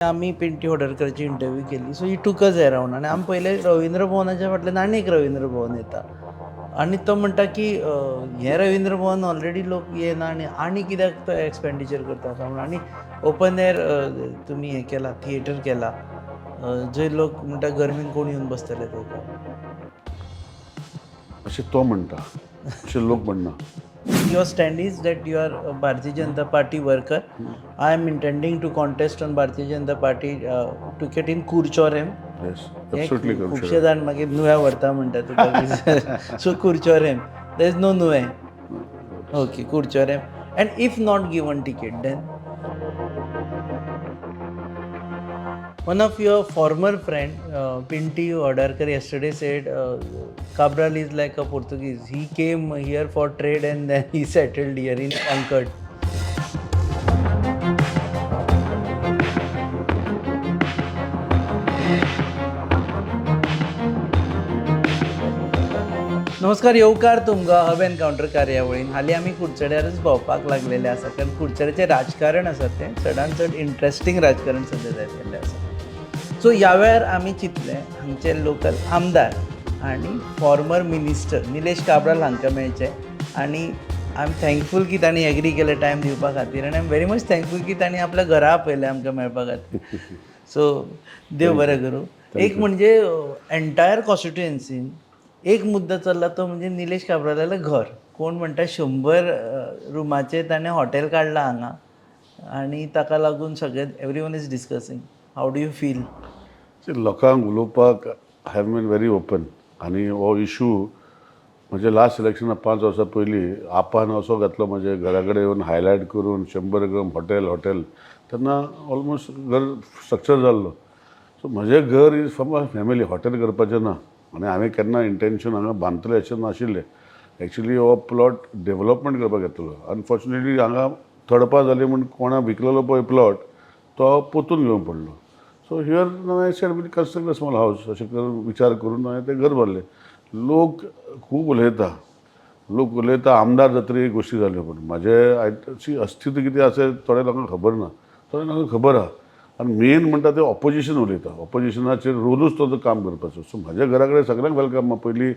आम्ही पिंटी होडरकरची इंटरव्यू केली सो ही टूक अस अरावंड आनी आमी पयले रवींद्र भवनाच्या फाटल्यान आनी एक रवींद्र भवन येता आनी तो म्हणटा की हें रवींद्र भवन ऑलरेडी लोक येना आनी कित्याक तो एक्सपेंडिचर करता असो म्हणून आनी ओपन एअर तुमी हें केला थिएटर केला जंय लोक म्हणटा गरमेन कोण येवन बसतले थंय असे तो म्हणटा असे लोक म्हणना. Your stand is that you are a Bharatiya Janata Party worker. I am intending to contest on Bharatiya Janata Party ticket in Kurchorem. Yes absolutely करू खुबशे शकता. जाण मागीर नुव्या व्हरता म्हणटा तुका सो Kurchorem. There is no Nuve. Okay, Kurchorem. And if not given ticket, then one of your former friend, Pinti Odarkar, yesterday said Cabral is like a Portuguese. He came here for trade and then he settled here in Concord. नमस्कार, येवकार तुमकां hub encounter कार्यावळीन. हालीं आमी कुडचड्यारच भोंवपाक लागलेले आसा कारण कुडचड्याचें राजकारण आसा तें चडांत चड इंट्रस्टींग राजकारण सद्या जाल्लें आसा. सो ह्या वेळार आमी चिंतलें हांगचे लोकल आमदार आनी फॉर्मर मिनिस्टर निलेश काब्राल हांकां मेळचें आनी आय एम थँकफूल की तांणी एग्री केलें टायम दिवपा खातीर आनी आय एम व्हेरी मच थँकफूल की तांणी आपल्या घरा आपयलें आमकां मेळपा खातीर. सो देव बरें करूं. एक म्हणजे एंटायर कॉन्स्टिट्युएन्सीन एक मुद्दो चल्ला तो म्हणजे निलेश काब्रालेलें घर. कोण म्हणटा 100 रुमाचें ताणें हॉटेल काडलां हांगा आनी ताका लागून सगळे everyone is discussing. How do you feel? लोकांक उलोवपाक हॅव बीन व्हेरी ओपन आनी हो इशू म्हणजे लास्ट इलेक्शना 5 वर्सां पयलीं आपान असो घातलो म्हजे घरा कडेन येवन हायलायट करून 100 ग्राम हॉटेल तेन्ना ऑलमोस्ट घर स्ट्रक्चर जाल्लो. सो म्हजें घर is from a family. Hotel करपाचें ना आनी हांवें केन्ना इंटेंशन हांगा बांदतलें अशें नाशिल्लें. एक्चुली हो प्लॉट डेवलपमेंट करपाक येतलो. अनफॉर्च्युनेटली हांगा थडपा जाली म्हूण कोणा विकलेलो पळय प्लॉट तो पोतून घेवंक पडलो. सो हियर हांवें said will construct a small हावस अशें करून विचार करून हांवें तें घर बांदलें. लोक खूब उलयता आमदार जातरी गोश्टी जाल्यो पूण म्हाजें आयची अस्तित्व कितें आसा थोड्या लोकांक खबर ना. थोड्या लोकांक खबर आहा आनी मेन म्हणटा तें ऑपोजिशन उलयता. ऑपोजिशनाचेर रोलूच तो काम करपाचो. सो म्हाज्या घरा कडेन सगळ्यांक वेलकम. पयलीं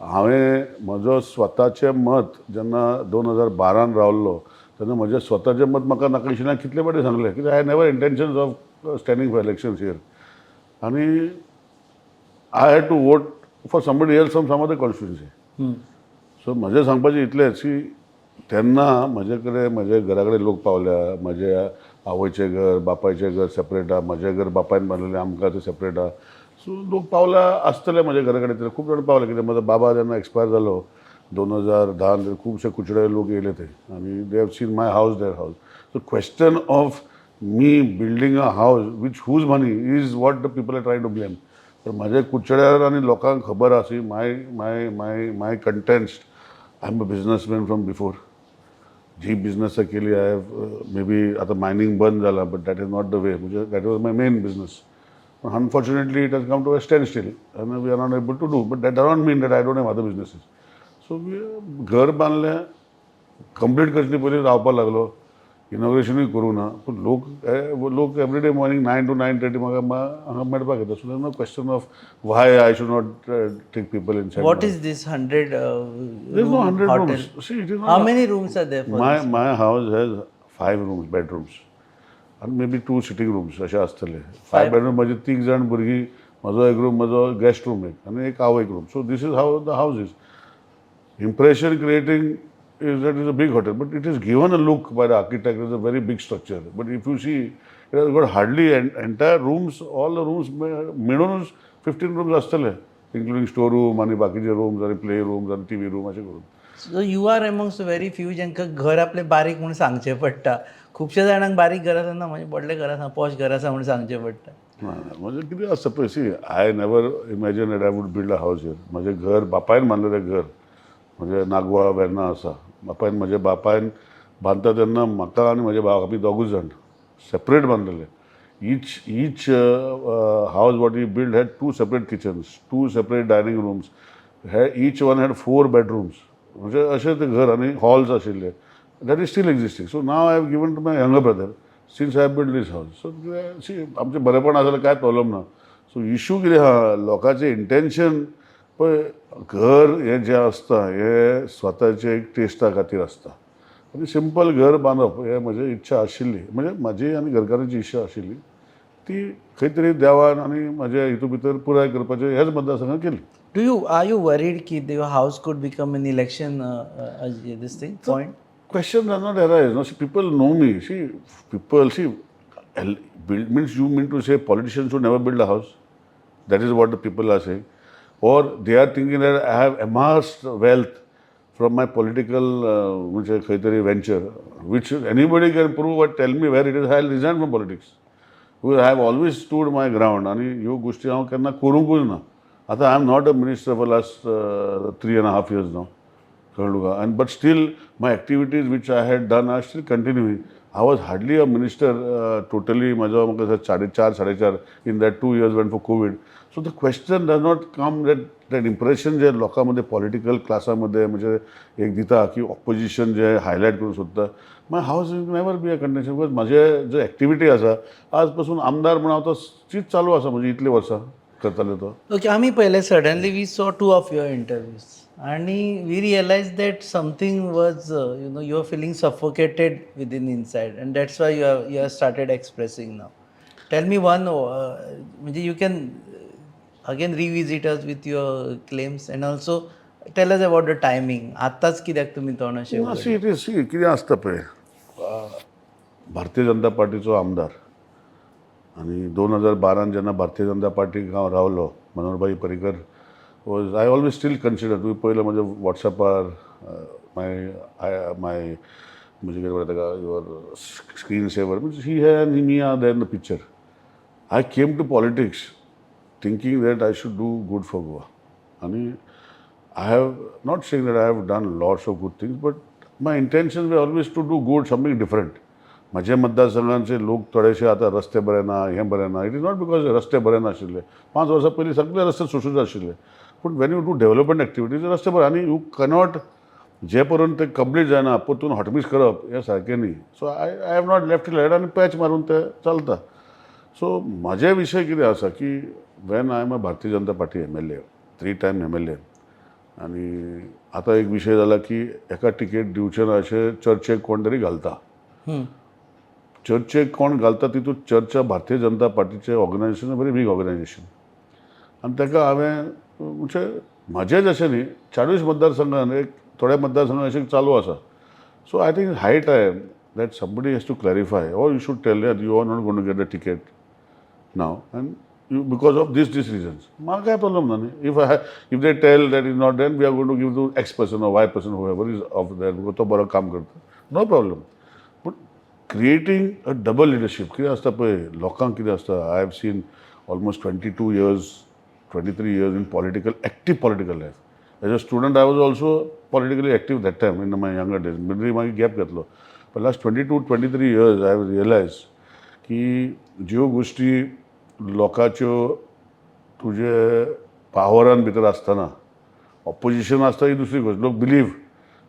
हांवें म्हजो स्वताचें मत जेन्ना 2012 रावल्लो तेन्ना म्हजें स्वताचें मत म्हाका नाका आशिल्लें. कितले फावटी सांगलें कित्याक I never intentions of standing for elections here आनी I had to vote for somebody else from some other constituency. So म्हजें सांगपाचें इतलेंच की तेन्ना म्हजे कडेन म्हजे घरा कडेन लोक पावल्या. म्हज्या आवयचें घर बापायचें घर सेपरेट आहा. म्हजें घर बापायन बांदलेलें आमकां तें सेपरेट आहा. सो लोक पावल्या आसतले म्हज्या घरा कडेन. खूब जाण पावले कित्याक म्हजो बाबा जेन्ना एक्सपायर जालो 2010 खुबशे कुचडे लोक येयले ते आनी they have seen my house their house. So question of me building a house which whose money is what the people are trying to blame. तर म्हाजे कुचड्यार आनी लोकांक खबर आसा my my my my contents. I am a businessman from before. जी business केली I have maybe आतां मायनींग बंद जाला but that is not the way. म्हणजे that was my main business. Unfortunately it has come to a standstill आनी we are not able to do. But that does not mean that I don't have other businesses. So घर बांदलें complete करचे पयलीं रावपाक लागलो. इनॉग्रेशनूय करूं ना पूण लोक एवरीडे मॉर्निंग 9 to 9:30 म्हाका हांगा मेळपाक येता. So there no question of why I should not take people inside. What is this 100 there is no 100 hotel? rooms. See, it is How not. many rooms are there for this? My house has 5 rooms, bedrooms, and maybe 2 sitting rooms. अशें आसतले. 5 bedroom म्हजे 3 जाण भुरगीं, म्हजो एक room, म्हजो guest room एक आनी एक हांव एक room. So this is how the house is. Impression creating is that it's a big hotel, but it is given a look by the architect. It's a very big structure. But if you see, it has got hardly entire rooms, all the rooms, minimum 15 rooms आसतले, including store room आणि बाकीचे rooms आणि play rooms आणि TV room अशें करून. So you are amongst very few जांकां घर आपलें बारीक म्हणून सांगचें पडटा. खुबशे जाणांक बारीक घर आसा ना म्हणजे व्हडलें घर आसा पॉश घर आसा म्हणून सांगचें पडटा. म्हणजे कितें आसता पळय, see I never imagine that I would build a house here. म्हजें घर बापायन बांदलेलें घर म्हणजे नागवा वेर्ना आसा. म्हज्या बापायन बांदता तेन्ना म्हाका आनी म्हजे भाव आमी दोगूच जाण separate बांदलेले. each house what he built had 2 separate kitchens, 2 separate dining rooms. Each one had 4 bedrooms. म्हणजे अशें तें घर आनी हॉल्स आशिल्ले. That is still existing. So now I have given to my younger brother. Since I build this house. So सी आमचें बरेपण आसा जाल्यार कांय प्रॉब्लम ना. सो इशू कितें आहा, लोकांचें इंटेन्शन पळय, घर हें जें आसता हें स्वताचे एक टेस्टा खातीर आसता. आनी सिंपल घर बांदप हें म्हजी इच्छा आशिल्ली, म्हणजे म्हाजी आनी घरकारांची इच्छा आशिल्ली ती खंय तरी देवान आनी म्हाज्या हितून भितर पुराय करपाचें हेच मतदारसंघात केली. Are you worried that your house could become an election this thing point? Question does not arise. No, see, people know me. See, people see, build means you mean to say politicians should never build a house. That is what the people are saying, or they are thinking that I have amassed wealth from my political which खंय तरी venture, which anybody can prove or tell me where it is. I will resign from politics. Because I have always stood my ground आणि ह्यो गोष्टी हांव केन्ना करूंकूच ना. आतां I am not a minister for last 3.5 years now. कळ्ळें तुका. And but still my activities which I had done are still continuing. I was hardly a minister totally. म्हाजो म्हाका 4.5 in that 2 years went for COVID. So the question does not come that impression जे लोकांमध्ये political क्लासामध्ये म्हणजे एक दिता की opposition जे highlight करूंक सोदता. My हावस is never be a condition. Because म्हाजे जो एक्टिविटी आसा आज पासून आमदार म्हणून हांव तो तीच चालू आसा म्हणजे इतली वर्सां करताले तो. Okay, आम्ही पहिले suddenly we saw 2 of your interviews आणि we realized that something was you were feeling suffocated within inside and that's why you have started expressing now. Tell me one म्हणजे you can again revisit us with your claims and also tell us about the timing. आत्ताच कित्याक तुम्ही तोंड अशें see it is सी कितें आसता पळय, भारतीय जनता पार्टीचो आमदार आनी 2012 जेन्ना भारतीय जनता पार्टीक हांव रावलो, Manoharbhai Parrikar was, I always still consider, तुवें पळयलें म्हज्या वॉट्सॅपार माय म्हणजे कितें म्हणटा ताका your screen saver means he and me are there in the picture. I came to politics thinking that I should do good for Goa. आनी I have not saying that I have done lots of good things, but my intentions were always to do good, something different. म्हजे मतदारसंघांचे लोक थोडेशे आतां रस्ते बरे ना, हें बरें ना. इट इज नॉट बिकॉज रस्ते बरे नाशिल्ले. 5 वर्सां पयलीं सगळे रस्ते सुशूज आशिल्ले. पूण when you do development activities रस्ते बरे, आनी यू कॅनॉट जे पर्यंत ते कंप्लीट जायना परतून हॉटमिक्स करप हें सारकें न्ही. So I have not left it like आनी पॅच मारून ते चलता. सो म्हाजे विशय कितें आसा की वेन आय एम अ भारतीय Janata party MLA, 3 time MLA, आनी आतां एक विशय जाला की एका टिकेट दिवचे ना अशें चर्चेक कोण तरी घालता. चर्चेक कोण घालता तितून चर्चा भारतीय जनता पार्टीचें ऑर्गनायजेशन व्हेरी बीग ऑर्गनायजेशन. आनी ताका हांवें म्हणजे म्हाजेच अशें न्ही 40 मतदारसंघान एक थोड्या मतदारसंघान अशें चालू आसा. So I think high time that somebody has to clarify or you should tell that you are not going to get the ticket now and you, because of these reasons. म्हाका काय प्रॉब्लम ना न्ही. If they tell that is not then we are going to give to X person or Y person, whoever is of there, because तो बरो काम करता, no problem. But creating a double leadership कितें आसता पळय, लोकांक कितें आसता, I have seen almost 22 years, 23 years in active political life. As a student I was also politically active that time in my younger days. म्हणजे मागीर gap घेतलो. पण last 22-23 years I have realized की ज्यो गोष्टी लोकांच्यो तुजे पावरान भितर आसतना ऑपोजिशन आसता ही दुसरी गोष्ट. लोक बिलीव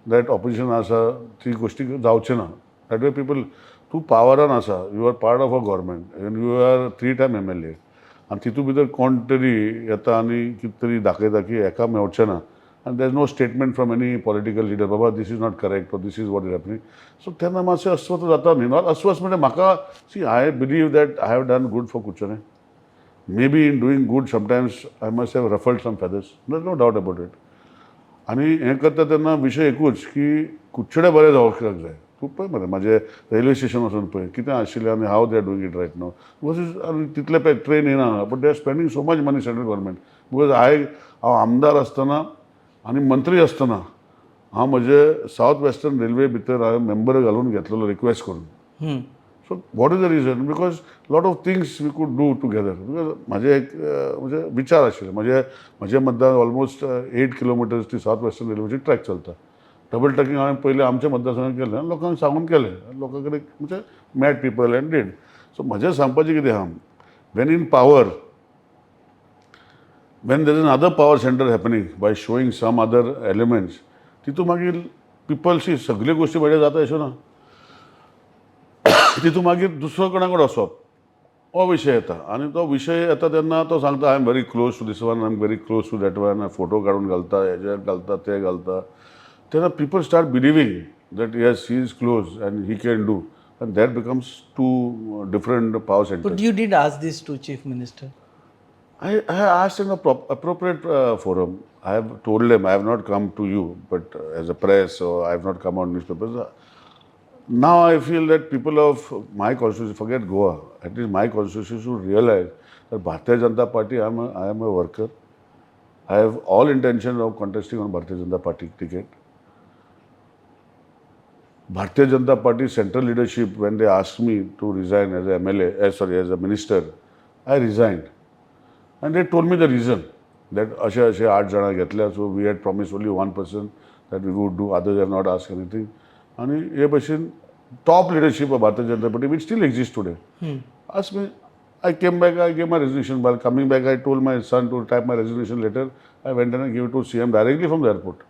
दॅट ऑपोजिशन आसा ती गोष्टी जावचे ना. दॅट वे पीपल, तूं पावरान आसा, you are part of a government and you are 3 time MLA, आनी तितून भितर कोण तरी येता आनी कितें तरी दाखयता की हेका मेळचें ना, आनी there is no statement from any political leader, बाबा this is not correct or this is what is happening. So तेन्ना मातशें अस्वस्थ जाता न्ही. नॉट अस्वस्थ म्हणजे म्हाका see I believe that I have done good for Curchorem. Maybe in doing good sometimes I must have ruffled some feathers. There's no doubt about it. आनी हें करता तेन्ना विशय एकूच की कुडचडें बरें जावंक जाय. तूं पळय मरे म्हाजें रेल्वे स्टेशन वचून पळय कितें आशिल्लें आनी how they are doing it right now. Because तितले पळय ट्रेन येना, but they are spending so much money central government. Because हांव आमदार आसतना आनी मंत्री आसतना हांव म्हजे सावथ वेस्टर्न रेल्वे भितर हांवें मेंबर घालून घेतलेलो रिक्वेस्ट करून. So what is the reason? Because lot of things we could do together. Because म्हाजे एक म्हणजे विचार आशिल्ले. म्हजे मतदार ऑलमोस्ट 8 kilometers ती सावथ वेस्टर्न रेल्वेची ट्रॅक चलता. डबल ट्रॅकिंग हांवें पयलीं आमच्या मतदारसंघात केलें आनी लोकांक सांगून केलें. लोकां कडेन म्हणजे met people and did. So म्हजें सांगपाचें कितें आहा, when in power, when there is another power centre happening by showing some other elements, तितून मागीर पिपलशी सगळ्यो गोश्टी म्हज्या जाता अश्यो ना. तितून मागीर दुसरो कोणाकडेन वचप हो विशय येता आनी तो विशय येता तेन्ना तो सांगता I am very close to this one, I am very close to that one, photo काडून घालता, हेजेर घालता, ते घालता. तेन्ना people start believing that yes he is close and he can do, and that becomes two different power centres. But you did ask this to Chief Minister. I asked in a appropriate forum. I have told them I have not come to you, but as a press, or I have not come on newspapers. Now I feel that people of my constituency, forget Goa, at least my constituency should realize that Bharatiya Janata Party, I am a worker. I have all intention of contesting on Bharatiya Janata Party ticket. Bharatiya Janata Party central leadership, when they asked me to resign as a MLA, as a minister, I resigned. And they told me the reason that अशे 8 जाणां घेतल्या, so we had promised only one person that we would do, others have not asked anything. And हे भशेन top leadership of Bharatiya Janata Party, which still exists today, asked me. I came back, I gave my resignation. While coming back, I told my son to type my resignation letter. I went and I gave it to CM directly from the airport.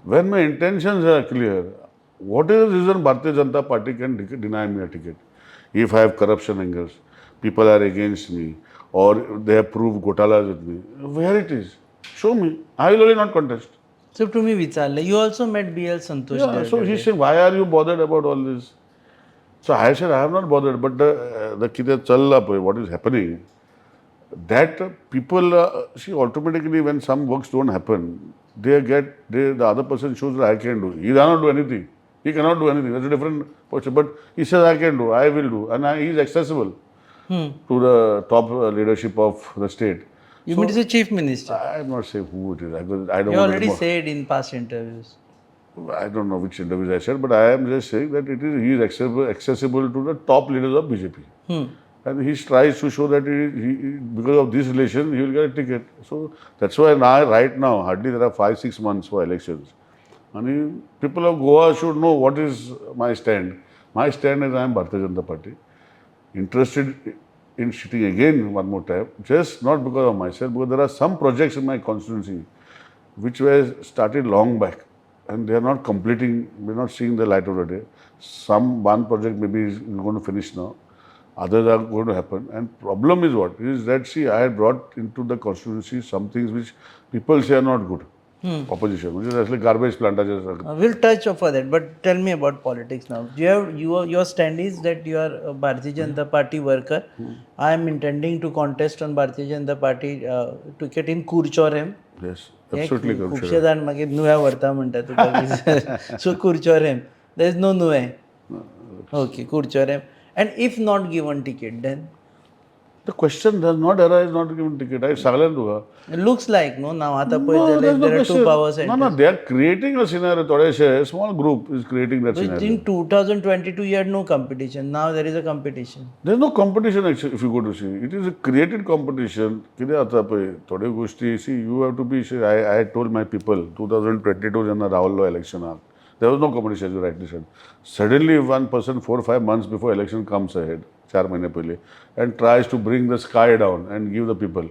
When my intentions are clear, what is the reason Bharatiya Janata Party can deny me a ticket? If I have corruption angles, people are against me, or they have proved ghotalas with me, where it is? Show me. I will only not contest. So तुम्ही विचारलं. You also met BL Santosh Yeah, there so that he day. said, why are you bothered about all this? So I said, I am not bothered, but the कितें चल्ला पळय, what is happening, that people, see, automatically when some works don't happen, the other person shows that I can do. He cannot do anything. He cannot do anything. That's a different question. But he says, I can do, I will do. And he is accessible to the top leadership of the state. You mean to say Chief Minister? I am not saying who it is. I don't You want already to said in past interviews. I don't know which interviews I said, but I am just saying that he is accessible to the top leaders of BJP. And he tries to show that because of this relation, he will get a ticket. So that's why now, right now, hardly there are 5-6 months for elections. And people of Goa should know what is my stand. My stand is I am Bharatiya Janata Party. Interested in sitting again one more time, just not because of myself, because there are some projects in my constituency which were started long back and they are not completing, we're not seeing the light of the day. One project maybe is going to finish now, others are going to happen. And problem is what? Is that, see, I had brought into the constituency some things which people say are not good. Opposition, which is actually garbage plant. We'll touch upon that, but tell me about politics now. Do you have your stand is that you are a Bharatiya Janata Party worker. I am intending to contest on Bharatiya Janata Party ticket in Kurchorem. Yes, absolutely. खुबशे जाण मागीर नुव्या व्हरता म्हणटा तुका. So Kurchorem, there is no Nuve. Okay, Kurchorem. And if not given ticket, then the question does not arise not given ticket. I सांगलें तुका. it looks like no now आता पळय जाल्यार there are two power centers. No, they are creating a scenario. थोडेशे small group is creating that But scenario. in 2022 you had no competition. Now there is a competition. There is no competition actually, if you go to see. It is a created competition. कितें जाता पळय थोड्यो गोष्टी, see, you have to be, I told my people 2022 जेन्ना रावल्लो इलेक्शनाक, there was no competition, as you rightly said. Suddenly one person 4-5 months before election comes ahead, 4 महीने पहले, and tries to bring the sky down and give the people.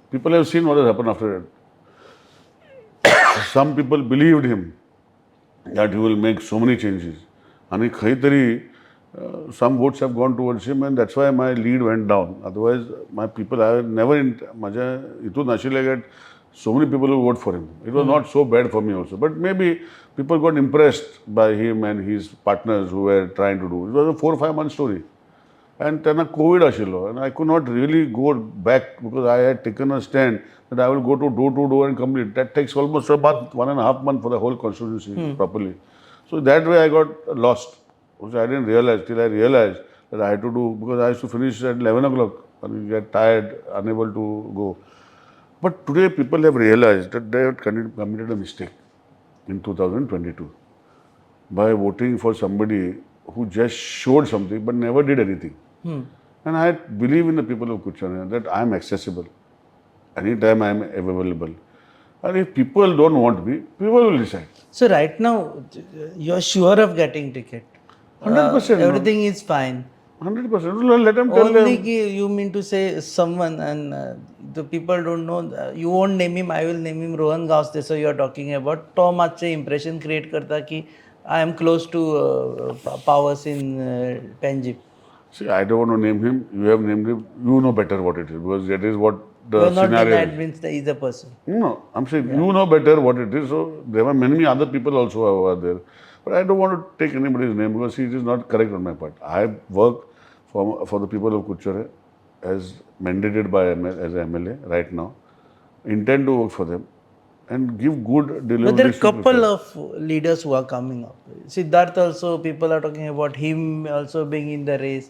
People have seen what has happened after that. Some people believed him that he will make so many changes. And खंय तरी some votes have gone towards him, and that's why my lead went down. Otherwise, my people, I never, माझ्या हितून नाशिल्लें that so many people will vote for him. It was not so bad for me also. But maybe people got impressed by him and his partners who were trying to do. It was a 4-5 month story. And then COVID ashilo, and I could not really go back because I had taken a stand that I will go to door and complete. That takes almost about 1.5 months for the whole constituency properly. So that way I got lost, which I didn't realize till I realized that I had to do, because I used to finish at 11 o'clock and you get tired, unable to go. But today people have realized that they have committed a mistake in 2022 by voting for somebody who just showed something but never did anything. And I believe in the people of Kurchorem that I am accessible. Anytime I am available. And if people don't want me, people will decide. So right now you are sure of getting ticket. 100%. Everything is fine. 100%. Let them tell Only them. you mean to say someone, and the people don't know. You won't name him. I will name him. Rohan Gausde. So you are talking about. तो मातशें impression create करता की I am close to powers in Panjib. See, I don't want to name him. You have named him. You know better what it is because that is what You the have not done scenario that is. means that he's a person. No, I'm saying you know better what it is. So there are many other people also who are there. But I don't want to take anybody's name because it is not correct on my part. I work for the people of Kuchare as mandated by as a MLA right now. Intend to work for them and give good But there are deliveries to couple people. of leaders who are coming up. Siddharth also, people are talking about him also being in the race.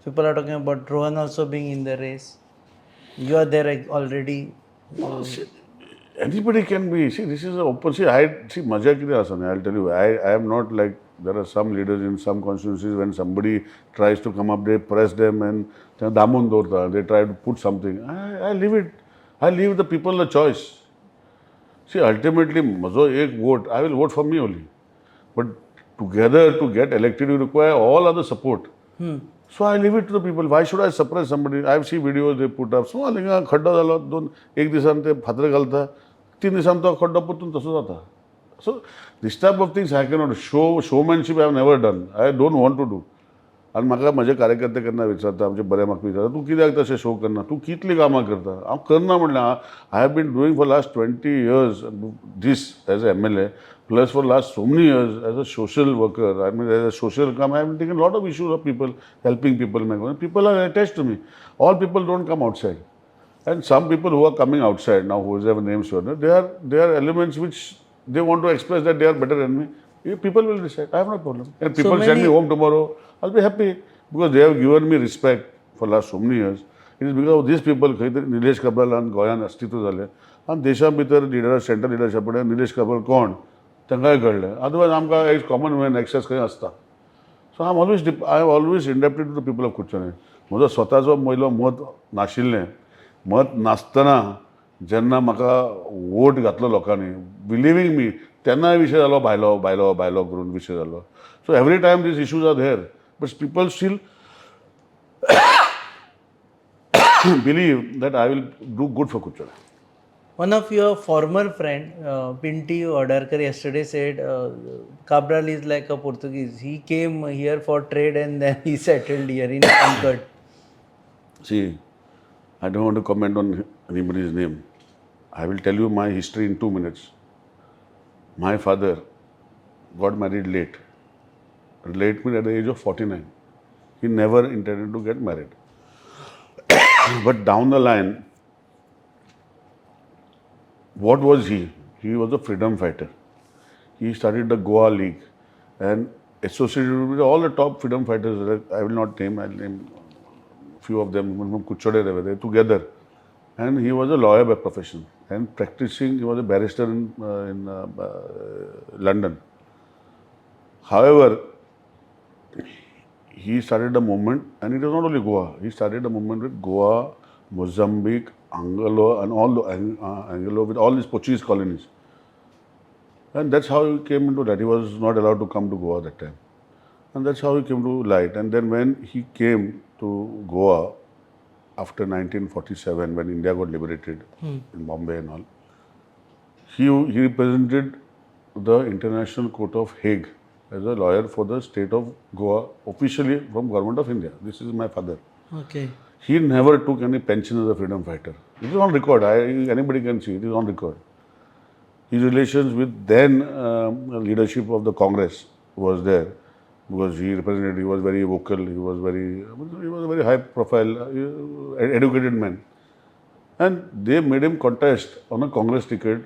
People are talking about Rohan also being in the race. You are there already. Anybody can be. See, this is an open. See, maja kide asan hai. I'll tell you. I am not like there are some leaders in some constituencies when somebody tries to come up, they press them and damun dorta. They try to put something. I leave it. I leave the people the choice. See, ultimately, mazo ek vote. I will vote for me only. But together to get elected, you require all other support. So I leave it to the people. Why should I suppress somebody? I have seen videos they put up. Small खड्डा झाला दोन एक दिवसान ते फातर घालता 3 दिवसान तो खड्डा पुतून तसं जाता. So this type of things I cannot showmanship I have never done. I don't want to do. आणि म्हाका म्हजे कार्यकर्ते केन्ना विचारता आमचे बरे म्हाका विचारता तूं कित्याक तशें शो करना तूं कितलीं कामां करता हांव करना म्हणलें I have been doing for last 20 years this as a MLA plus for last so many years as a social worker. I mean as a social come I have taken a lot of issues of people helping people. People are attached to me. All people don't come outside. And some people who are coming outside now, who have names, they are elements which they want to express that they are better than me. People will decide. I have no problem. And people send me home tomorrow, I'll be happy because they have given me respect for last so many years. It is because of these people, Nilesh Kabral and Goyan अस्तित्व झाले आणि देशा भितर leader central leadership कडेन निलेश कबल कोण तांकांय कळलें otherwise आमकां एक कॉमन मॅन एक्सेस खंय आसता so I am always indebted to the people of Curchorem म्हजो स्वताचो पयलो मत नाशिल्लें मत नासतना जेन्ना म्हाका वोट घातलो लोकांनी बिलिवींग मी तेन्नाय विशय जालो भायलो भायलो भायलो करून विशय जालो so every time this issues are there but people still believe that I will do good for Kuchara. One of your former friend, Pinti Odarkar, yesterday said Cabral is like a Portuguese. He came here for trade and then he settled here in Concord. See, I don't want to comment on anybody's name. I will tell you my history in 2 minutes. My father got married late. Late means at the age of 49. He never intended to get married. But down the line, what was he? He was a freedom fighter. He started the Goa League and associated with all the top freedom fighters. I will not name, I'll name few of them from Kuchade, they were there together. And he was a lawyer by profession and practicing, he was a barrister in London. However, he started a movement, and it was not only Goa. He started a movement with Goa, Mozambique, Anglo, and all the Anglo with all these Portuguese colonies. And that's how he came into that. He was not allowed to come to Goa that time, and that's how he came to light. And then when he came to Goa after 1947, when India got liberated in Bombay and all, he represented the International Court of Hague as a lawyer for the state of Goa, officially from government of India. This is my father. Okay. He never took any pension as a freedom fighter. It is on record. Anybody can see. It is on record. His relations with then leadership of the Congress was there because he represented. He was very vocal. He was a very high profile, educated man, and they made him contest on a Congress ticket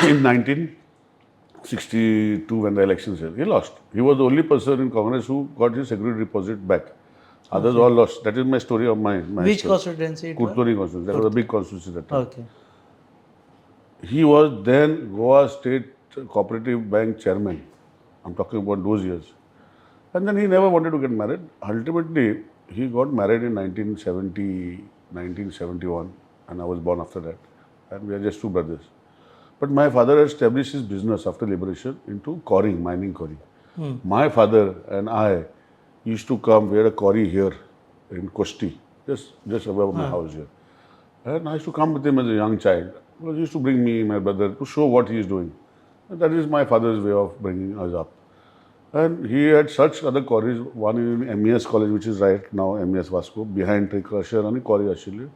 in 1962 when the elections were. He lost. He was the only person in Congress who got his security deposit back. Others all lost. That is my story of my Which story. constituency it was? Kurturi constituency. That was a big constituency that time. Okay. He was then Goa State Cooperative Bank chairman. I'm talking about those years. And then he never wanted to get married. Ultimately, he got married in 1971, and I was born after that. And we are just two brothers. But my father established his business after liberation into quarrying, mining quarry. My father and I used to come, we had a quarry here in Kosti, just above my house here. And I used to come with him as a young child. He used to bring me, my brother, to show what he is doing. That is my father's way of bringing us up. And he had such other quarries, one in MES college, which is right now MES Vasco, behind the crusher and quarry actually.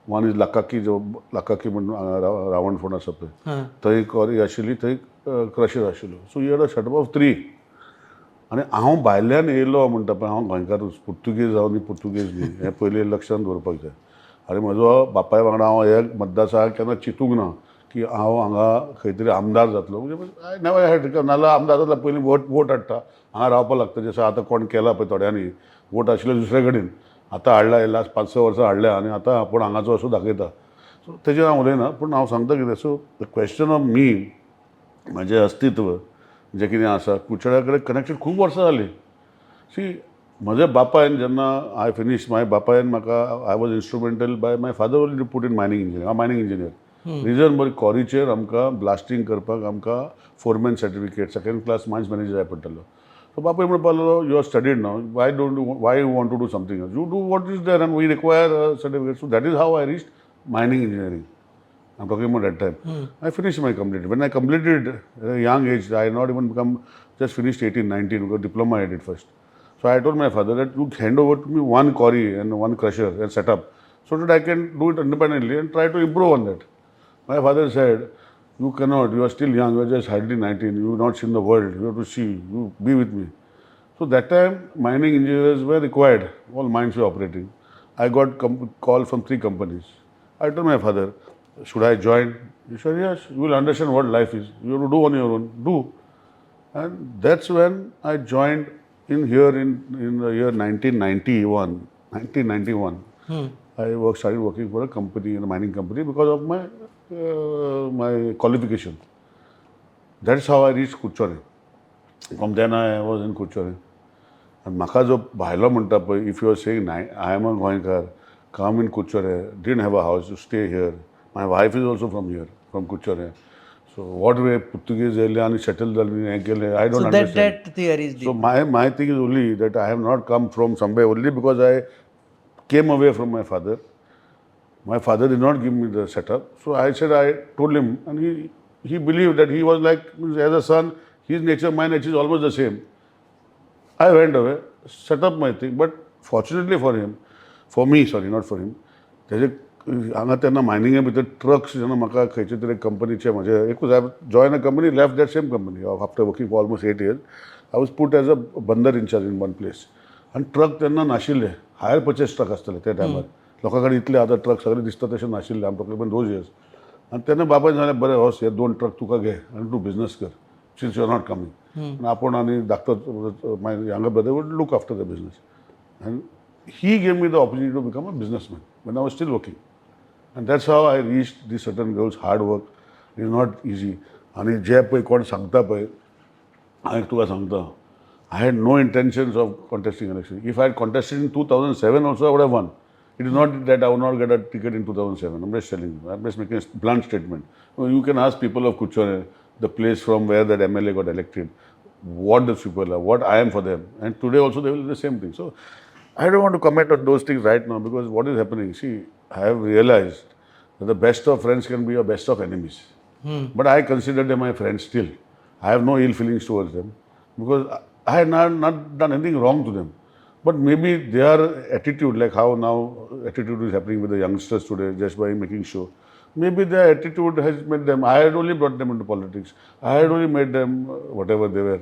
One is Lakaki, Lakaki Ravan Phona Sape. Thai quarry actually, Thai crusher actually. So he had a setup of 3. आणि हांव भायल्यान येयलो म्हणटा पळय हांव गोंयकारूच Portuguese जावन Portuguese न्ही हें पयलीं लक्षांत दवरपाक जाय. आनी म्हजो बापाय वांगडा हांव ह्या मतदारसंघाक केन्ना चिंतूंक ना की हांव हांगा खंय तरी आमदार जातलो. म्हणजे आय नेवर हॅड नाल्यार आमदार जातलो पयलीं वोट हाडटा हांगा रावपाक लागता. जसो आतां कोण केला पळय थोड्यांनी वोट आशिल्ले दुसरे कडेन आतां हाडला लास्ट 5-6 वर्सां हाडल्या आनी आतां आपूण हांगाचो असो दाखयता. सो तेजेर हांव उलयना पूण हांव सांगता कितें सो द क्वेश्चन ऑफ मी म्हजें अस्तित्व जें कितें आसा कुचड्या कडेन कनेक्टेड खूब वर्सां जालीं. सी म्हज्या बापायन जेन्ना आय फिनीश माय बापायन म्हाका I was instrumental by my father only put in mining engineer. हांव मायनींग इंजिनियर रिजन बरी कॉरीचेर आमकां ब्लास्टींग करपाक आमकां foreman certificate 2nd class mines manager जाय पडटालो. सो बापाय म्हणपाक लागलो you are studied now why you want to do something else you do what is there and we require certificate. So that is how I reach mining engineering. I'm talking about that time. I finished my complete. When I completed at a young age, I had not even become, just finished 18, 19, because diploma I did first. So I told my father that you hand over to me one quarry and one crusher and set up so that I can do it independently and try to improve on that. My father said, you cannot, you are still young, you are just hardly 19, you have not seen the world, you have to see, you be with me. So that time, mining engineers were required, all mines were operating. I got call from 3 companies. I told my father, should I join? He said, yes, you will understand what life is. You have to do on your own. Do. And that's when I joined in here in the year 1991. 1991. I started working for a company, in a mining company, because of my qualification. That's how I reached Kuchore. From then I was in Kuchore. And म्हाका जो भायलो म्हणटा पळय, if you are saying I am a Goenkar, come in Kuchore, didn't have a house, you stay here. My wife is also from here, from Kuchore. So what way Portuguese येयले आनी settle जाले हें केलें, I don't understand. that theory is So my thing is only that I have not come from somewhere only because I came away from my father. My father did not give me the setup. So I said, I told him, and he believed that he was like, as a son, his nature, my nature is almost the same. I went away, set up my thing, but fortunately for me, sorry, not for him, तेजे हांगा तेन्ना मायनिंगे भितर trucks जेन्ना म्हाका खंयचे तरी कंपनीचे म्हजे एकूच I join a company left that same company after working for almost 8 years. I was put as a bunder incharge in one place. आनी ट्रक तेन्ना नाशिल्ले, हायर परचेस ट्रक आसताले त्या टायमार. लोकां कडेन इतले आतां ट्रक सगळे दिसता तशें नाशिल्ले. आम टॉकिंग अबाउट दोज इयर्स. आनी तेन्ना बाबायन सांगलें बरें हॉस हे 2 ट्रक तुका घे आनी तूं बिजनस कर since you are not coming. आनी आपूण आनी धाकटो my younger brother would look after the business. आनी he gave me the opportunity to become a businessman when I was still working. And that's how I reached these certain goals. Hard work is not easy. आणि जे पळय कोण सांगता पळय हांवें तुका सांगता I had no intentions of contesting election. If I had contested in 2007 also, I would have won. It is not that I would not get a ticket in 2007. I'm just telling you. I'm just making a blunt statement. You can ask people of Kuchore, the place from where that MLA got elected, what those people are, what I am for them. And today also they will do the same thing. So I don't want to comment on those things right now because what is happening, see, I have realized that the best of friends can be your best of enemies. But I consider them my friends still. I have no ill feelings towards them because I had not done anything wrong to them. But maybe their attitude, like how now attitude is happening with the youngsters today just by making show, maybe their attitude has made them, I had only brought them into politics. I had only made them whatever they were.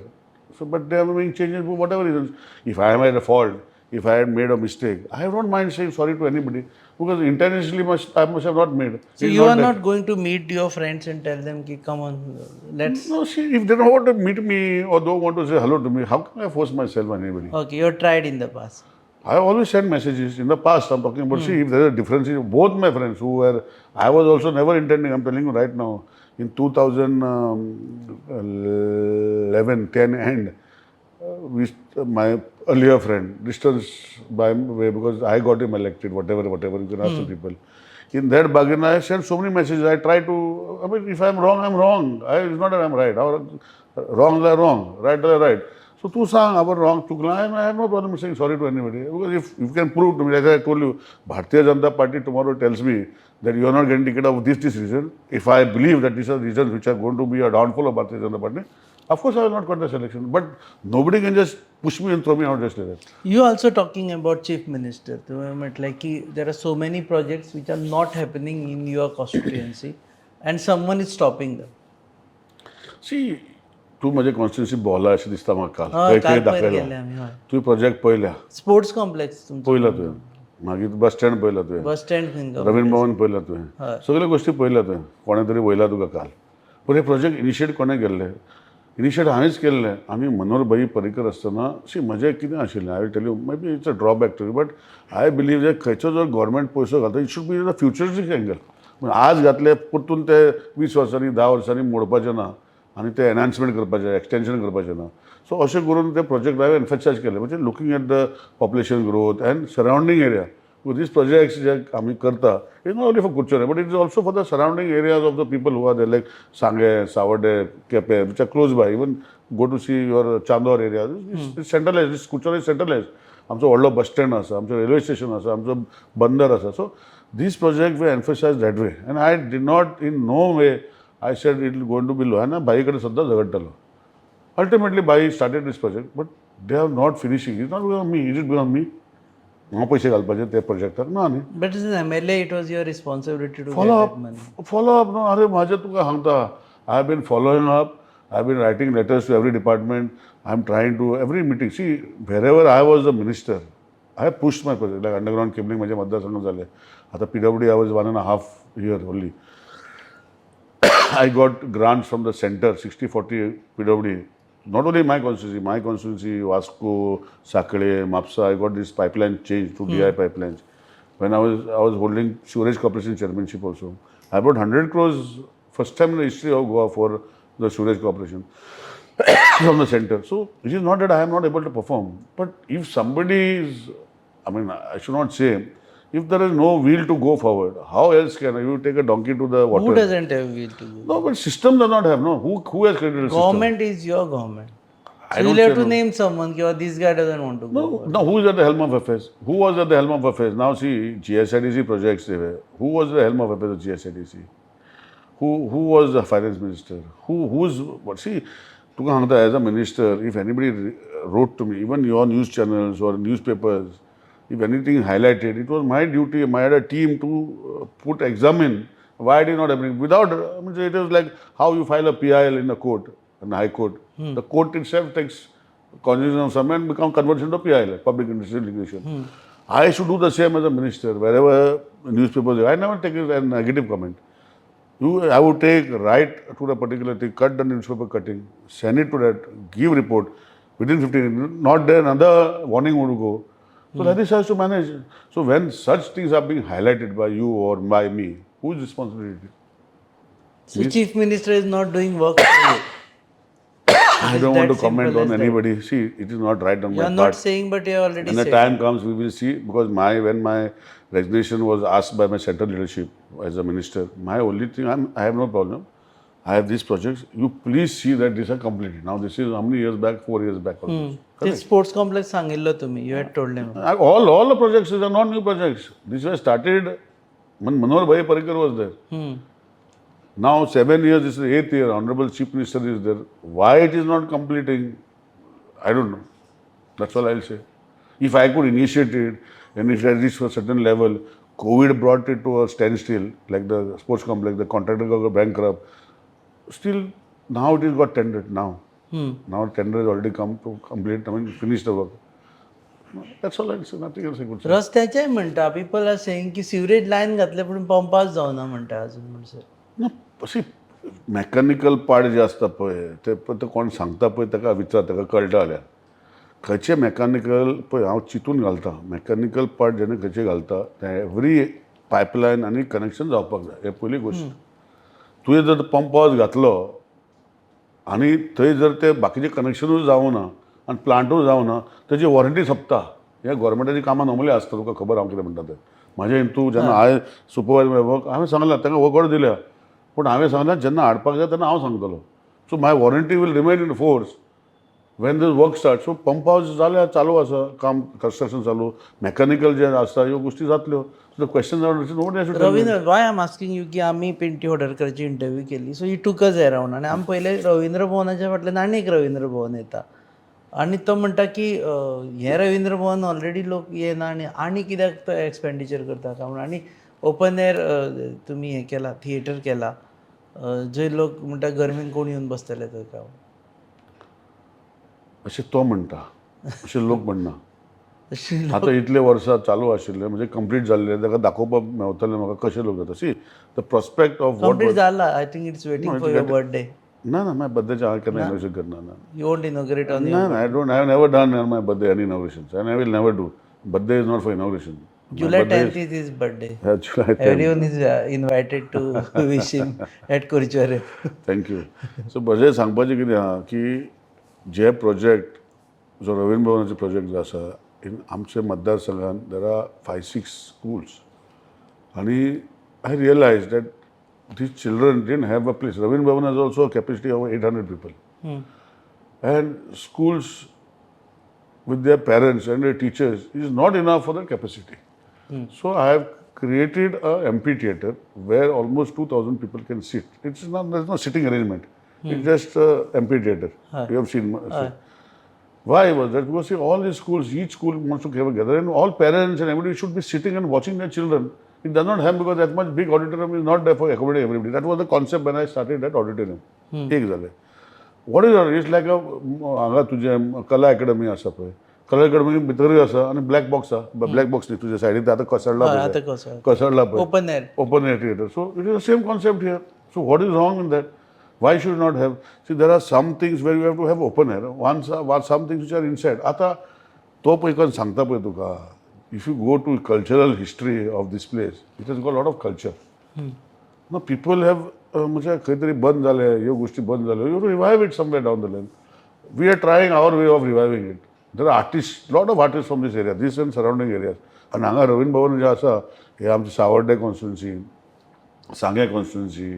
So, but they are making changes for whatever reasons. If I am at a fault, if I had made a mistake, I don't mind saying sorry to anybody because intentionally I must have not made. So you are not going to meet your friends and tell them, ki, come on, let's... No, see, if they don't want to meet me or don't want to say hello to me, how can I force myself on anybody? Okay, you have tried in the past. I always send messages. In the past, I'm talking about, see, if there is a difference, both my friends who were, I was also never intending, I'm telling you right now, in 2011, 10 end, my earlier friend, distance by way because I got him elected, whatever, you can ask the people. In that bargain, I sent so many messages. I try to, if I'm wrong, I'm wrong. It's not that I'm right. Wrong are wrong, right are right. सो तूं सांग आपण wrong चुकला I have no problem saying sorry to anybody because if you can prove to me I told you Bharatiya Janata Party tomorrow tells me that you are not getting ticket of this reason, if I believe that these are reasons which are going to be a downfall of Bharatiya Janata Party, of course I will not contest election. But nobody can just push me and throw me out just like that. You also talking about chief minister. तुम्ही म्हटलं की there are so many projects which are not happening in your constituency and someone is stopping them. See, तू माझे constituency बोला अशें दिसता म्हाका हय, खंय खंय काल पयर गेले दाखयला आमी, हय. तुवें प्रोजेक्ट पळयल्या स्पोर्ट्स कॉम्प्लेक्स तुमचो पळयला तुवें मागीर बस स्टँड पळयला तुवें बस स्टँड खंय रवींद्र भवन पळयला तुवें हय. सगळ्यो गोश्टी पळयल्या तुवें कोणें तरी वयला तुका काल पूण हे प्रोजेक्ट इनिशिएट कोणें केल्ले इनिशिएट हांवेंच केल्लें आनी मनोहर भाई पर्रीकर आसतना शी म्हजें कितें आशिल्लें I will tell you maybe it's a drawback too but I believe जे खंयचो जर गव्हर्मेंट पयसो घालता it should be in the futuristic angle आज घातले परतून ते 20 वर्सांनी 10 वर्सांनी मोडपाचें ना आनी ते एनहान्समेंट करपाचें एक्सटेन्शन करपाचें ना सो अशें करून ते प्रोजेक्ट हांवें एम्फसायज केले म्हणजे looking at the population growth and surrounding area these projects जे आमी करता it not only for Kudchade but it is also for the surrounding areas of the people who are there like Sange Sawarde Quepem which are close by even go to see your Chandor area सेंट्रलायज these Kudchade is सेंट्रलायज आमचो व्हडलो bus stand आसा आमचो railway station आसा आमचो बंदर आसा so this project we emphasise that we and I did not in no way I said it going to be low आनी बाई कडेन सद्दां झगडटालो अल्टिमेटली बाई started this project but they are not finishing is not because me is it because me हांव पयशे घालपाचे ते प्रोजेक्टाक ना न्ही but as an MLA it was your responsibility to follow get up that money. follow up no अरे माझे तुका सांगता I have been following up I have been writing letters to every department I am trying to every meeting see wherever I was the minister I have pushed my project like underground cabling माझे मतदारसंघ झाले आता PWD I was 1.5 year only I got grants from the center, 60-40 PWD. Not only my constituency, Vasco, Sakale, Mapsa, I got this pipeline changed to DI pipelines. When I was holding Sewerage Corporation chairmanship also. I brought 100 crores, first time in the history of Goa for the Sewerage Corporation from the center. So it is not that I am not able to perform. But if somebody is, I mean, I should not say, if there is no will to go forward, how else can you take a donkey to the water? Who doesn't have will to go? No, but system does not have, no. Who has created a system? Government is your government. I So don't you'll have say to no. name someone कि this guy doesn't want to go. No, who is at the helm of affairs? Who was at the helm of affairs? Now see, GSIDC projects they were. Who was the helm of affairs of GSIDC? Who was the finance minister? Who's what? See, तुका सांगता as a minister, if anybody wrote to me, even your news channels or newspapers, if anything highlighted, it was my duty. I had a team to examine why it is not happening. Without, I mean, it is like how you file a PIL in a court, in the high court. The court itself takes consideration of some and become conversion to PIL, public interest litigation. I should do the same as a minister. Wherever newspapers, I never take a negative comment. I would take right to the particular thing, cut the newspaper cutting, send it to that, give report within 15 minutes. Not there, another warning would go. So that is has to manage. So when such things are being highlighted by you or by me, whose responsibility? So chief minister is not doing work for you. I don't want to that comment simple on as that. anybody. See, it is not right on You my are part. not saying, but you have already When the said. time comes, we will see. Because when my resignation was asked by my central leadership as a minister, my only thing, I have no problem. I have these projects. You please see that these are completed. Now this is how many years back? 4 years back. Almost. ते sports complex सांगिल्लो तुम्ही. You had told him. All the projects are not new projects. These were started when Manohar Bhai Parrikar was there. Now 7 years, this is the 8th year. Honorable Chief Minister is there. Why it is not completing? I don't know. That's all I'll say. If I could initiate it, and if I reached a certain level, COVID brought it to a standstill, like the sports complex, the contractor got bankrupt. Still, now it is got tendered now. Now tender has already come to complete, I mean, finish the work. That's all I'll say, nothing else I could say. रस्त्याचेय म्हणटा. People are saying की sewerage line घातले पण पंपाच जावना म्हणटा अजून म्हणसर. ना अशी मॅकॅनिकल पार्ट जे असता पळय ते कोण सांगता पळय ताका विचार ताका कळटा जाल्यार खंयचे मॅकॅनिकल पळय हांव चिंतून घालता मॅकॅनिकल पार्ट जेन्ना खंयचे घालता ते एवरी पायपलायन आनी कनेक्शन जावपाक जाय हे पयली गोश्ट तुवें जर पंप हावस घातलो आनी थंय जर ते बाकीचे कनेक्शनूच जावना आनी प्लांटूच जावना तेजी वॉरंटी सोंपता हे गोवोरमेंटाची कामां नॉर्मली आसता तुका खबर हांव कितें म्हणटा तें म्हाजे हितून जेन्ना हांवें सुपरवायजर वर्क हांवें सांगलां तांकां वर्क ऑर्डर दिल्या पूण हांवें सांगलां जेन्ना हाडपाक जाय तेन्ना हांव सांगतलो so my warranty will remain in force when this work start so pump house जाल्या चालू आसा काम कंस्ट्रक्शन चालू मेकॅनिकल जे आसता ह्यो गोष्टी जातल्यो so the question Ravindra Y I am asking you की आम्ही पिंटी होडरकरची इंटरव्यू केली सो ही टूक अस अराउंड आणि आमी पहिले रवींद्र भवनाच्या फाटल्यान आनी एक रवींद्र भवन येता आणि तो म्हणटा की हें रवींद्र भवन ऑलरेडी लोक येना आनी कित्याक तो एक्सपेंडिचर करता काय म्हणून आनी ओपन एअर तुमी हें केला थिएटर केला जंय लोक म्हणटा गरमेन कोण येवन बसतले थंय काय अशें तो म्हणटा अशें लोक म्हणना अशें आतां इतले वर्सां चालू आशिल्ले म्हणजे कंप्लीट जाल्ले ताका दाखोवपाक मेळटलें म्हाका कशें लोक जाता see the prospect of what complete जाला I think it's waiting for your birthday ना ना माय बर्थडेचे हांव केन्ना इनोग्रेशन करना ना यू वोंट इनॉग्रेट ऑन ना ना I never done my birthday any inauguration and I will never do birthday is not for inauguration July 10th is his birthday. July 10th. Everyone is invited to wish him at Kurchware. Thank you so म्हजें सांगपाचें कितें आहा की जे project जो Ravindra भवनाचे project जो आसा इन आमच्या मतदारसंघात देर आर 5-6 स्कूल्स आनी I realise that these children didn't have a place. Ravindra Bhavan has also a capacity of 800 people. And schools with their parents and their teachers is not enough for their capacity. So I have created a amphitheater where almost 2,000 people can sit. It's not, there's no sitting arrangement. It's just an amphitheater. You have seen. Why was that? Because see, all these schools, each school wants to have a gathering, and all parents and everybody should be sitting and watching their children. It does not happen because that much big auditorium is not there for accommodating everybody. That was the concept when I started that auditorium. एक झाले. What is it? It's like a हांगा तुझे कला academy आसा पळय. कला academy भितरूय आसा आणि ब्लॅक बॉक्स आसा. ब्लॅक बॉक्स न्ही तुझ्या सायडीन आतां कसडला पळय. Open air. Open air theater. So it is the same concept here. So what is wrong in that? Why should not have? See, there are some things where you have to have open air. Some things which are inside. आता तो पळय कोण सांगता पळय तुका. If you go to cultural history of this place, it has got a lot of culture. Now people have म्हणजे खंय तरी बंद जाले ह्यो गोष्टी बंद जाल्यो. You have to revive it somewhere down the line. We are trying our way of reviving it. There are artists, lot of artists from this area, this and surrounding areas. आणि हांगा रवींद्र भवन जे आसा हे आमचे सावर्डे कॉन्स्टिट्युन्सी, सांगे constituency,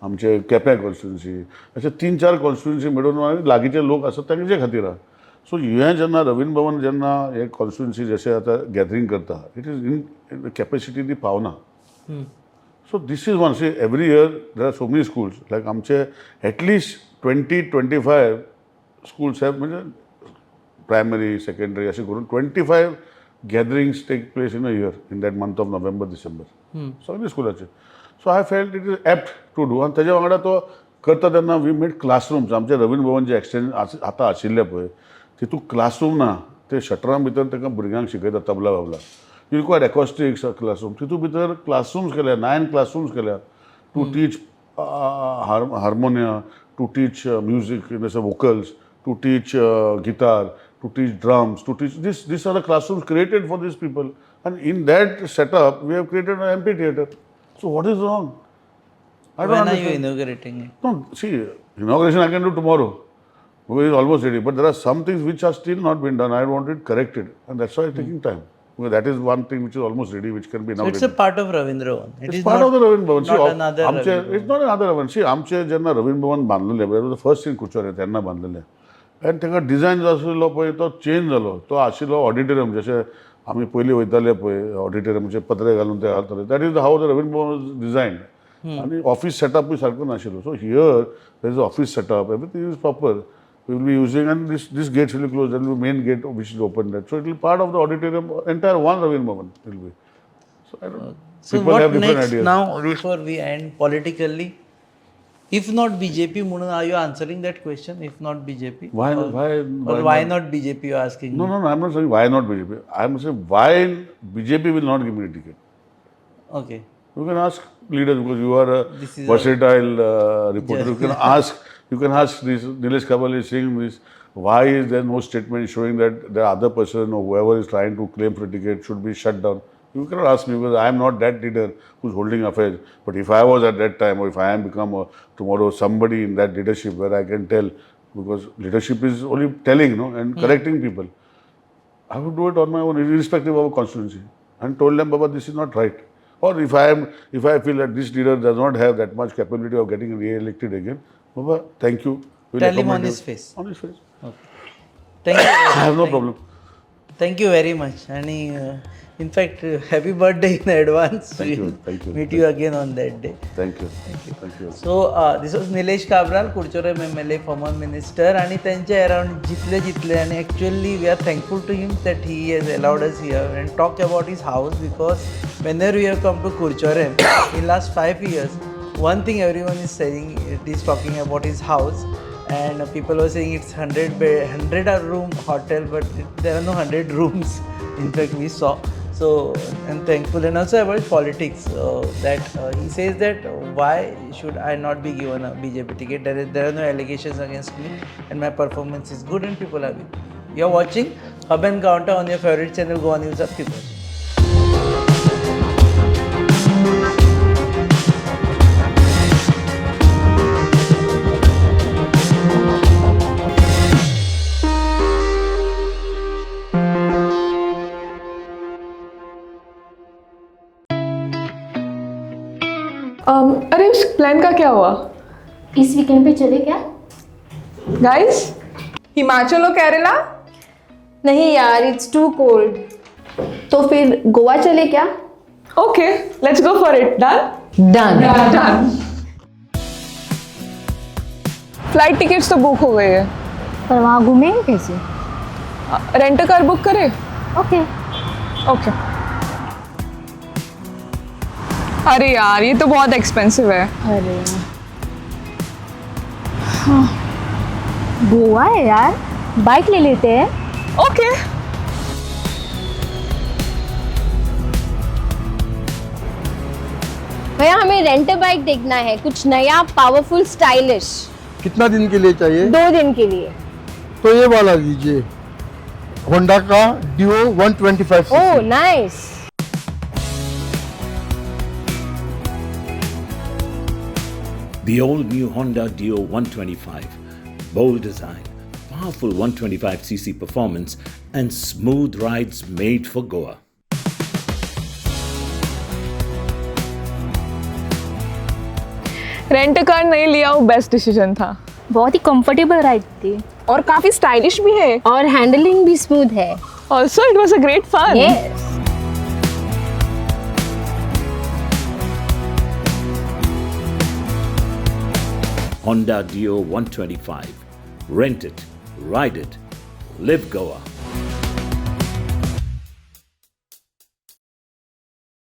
आमचे Quepem constituency अशे 3-4 constituency मेळून आनी लागींचे लोक आसात तांचे खातीर आहा. सो हे जेन्ना रवींद्र भवन जेन्ना हे कॉन्स्टिट्युन्सी जशें आतां गॅदरींग करता इट इज इन कॅपेसिटी ती पावना. So this is one see every year there are so many schools like आमचे एटलिस्ट 20-25 स्कूल्स हॅव म्हणजे प्रायमरी सेकंडरी अशें करून 25 gatherings take place in a year in that month of November December सगळे स्कुलाचे. So I felt it is apt to do आनी तेज्या वांगडा तो करता तेन्ना वी मेड क्लासरूम्स आमचे रवींद्र भवन जे एक्सटेंड आतां आशिल्ले पळय तितूंत क्लासरूम ना ते शटरां भितर तांकां भुरग्यांक शिकयता तबला बाबला. यू रिक्वायर्ड एकॉस्टिक्स क्लासरूम तितूंत भितर क्लासरूम्स केल्या 9 क्लासरूम्स केल्या to teach harmonium to teach music in vocals to teach guitar to teach drums, to teach this. These are the classrooms created for these people. And in that setup, we have created an amphitheater. So what is wrong? I don't When are understand. you inaugurating it? No, see, inauguration I can do tomorrow. Because it's almost ready. But there are some things which are still not been done. I want it corrected. And that's why it's taking time. Because that is one thing which is almost ready, which can be So inaugurated. it's a part of Ravindra Bhavan. It It's is part not, of the Ravindra Bhavan. not See, another आमचे Ravindra it's not another Bhavan. See, आमचे जेन्ना रवींद्र भवन बांदलेलें it was the first in कुचोरे तेन्ना बांदलेलें. आनी ताका design जो आशिल्लो पळय तो चेंज जालो. तो आशिल्लो ऑडिटोरियम जशें आमी पयलीं वयताले पळय ऑडिटोरियमचे पत्रे घालून ते घालताले that is how the Ravindra Bhavan was designed. आनी ऑफिस सेटअपूय सारको नाशिल्लो. So here there is office setup everything is proper. We will be using and this gates will close there will be main gate which is open that. So it will part of the auditorium entire one Ravindra Bhavan will be. So I don't So people what have different next ideas. now before we end politically? If not BJP, Munna, are you answering that question? If not BJP? Why Or why not BJP you're asking? No, I'm not saying why not BJP. I'm saying why BJP will not give me a ticket. Okay. You can ask leaders because you are a This is versatile reporter. You can ask this. Nilesh Kabal is saying this. Why is there no statement showing that the other person or whoever is trying to claim for a ticket should be shut down? You cannot ask me because I am not that leader who's holding affairs. But if I was at that time or if I am become tomorrow somebody in that leadership where I can tell, because leadership is only telling, and correcting people. I would do it on my own, irrespective of a constituency, and told them, Baba, this is not right. Or if I feel that this leader does not have that much capability of getting re-elected again, Baba, thank you. We'll Tell him on accommodate his you. face. On his face. Okay. Thank you I have no problem. Thank you very much आणि in fact happy birthday in advance Thank you, thank you, meet you again on that day Thank you. Thank you. So this was Nilesh Cabral Curchorem MLA former minister आणि त्यांच्या around जितले आणि actually we are thankful to him that he has allowed us here and talk about his house because whenever we have come to कुडचोरम in last 5 years one thing everyone is saying it is talking about his house and people were saying it's 100 room hotel but there are no 100 rooms in fact we saw. So I'm thankful and also about politics that he says that why should I not be given a BJP ticket? There are no allegations against me and my performance is good and people are with me. You're watching Hub and Counter on your favorite channel Goa News Up. Keep watching. अरे उस plan का क्या हुआ इस weekend पे चले क्या? Guys? Himachal और केरला? नहीं यार, इट्स टू कोल्ड. तो फिर गोवा चले क्या? Okay, let's go for it. Done? Done. Flight tickets तो बुक हो गई है. पर वहाँ घूमेंगे कैसे? रेंट कार बुक करें? ओके. ओके. अरे यार, ये तो बहुत एक्सपेंसिव है. अरे हाँ. गोवा है यार, बाइक ले लेते हैं. ओके. भैया हमें रेंट बाइक देखना है, कुछ नया पावरफुल स्टाइलिश. कितना दिन के लिए चाहिए? 2 दिन के लिए. तो ये वाला लीजिए, होंडा का Dio 125 oh cc. Nice. The all-new Honda Dio 125. Bold design, powerful 125cc performance, and smooth rides made for Goa. Rent car नहीं लिया वो बेस्ट डिसीजन था. बहुत ही कंफर्टेबल राइड थी और काफी स्टाइलिश भी है. और हैंडलिंग भी स्मूथ है. Also it was a great fun. Yes. Honda Dio 125. Rent it, ride it, live Goa.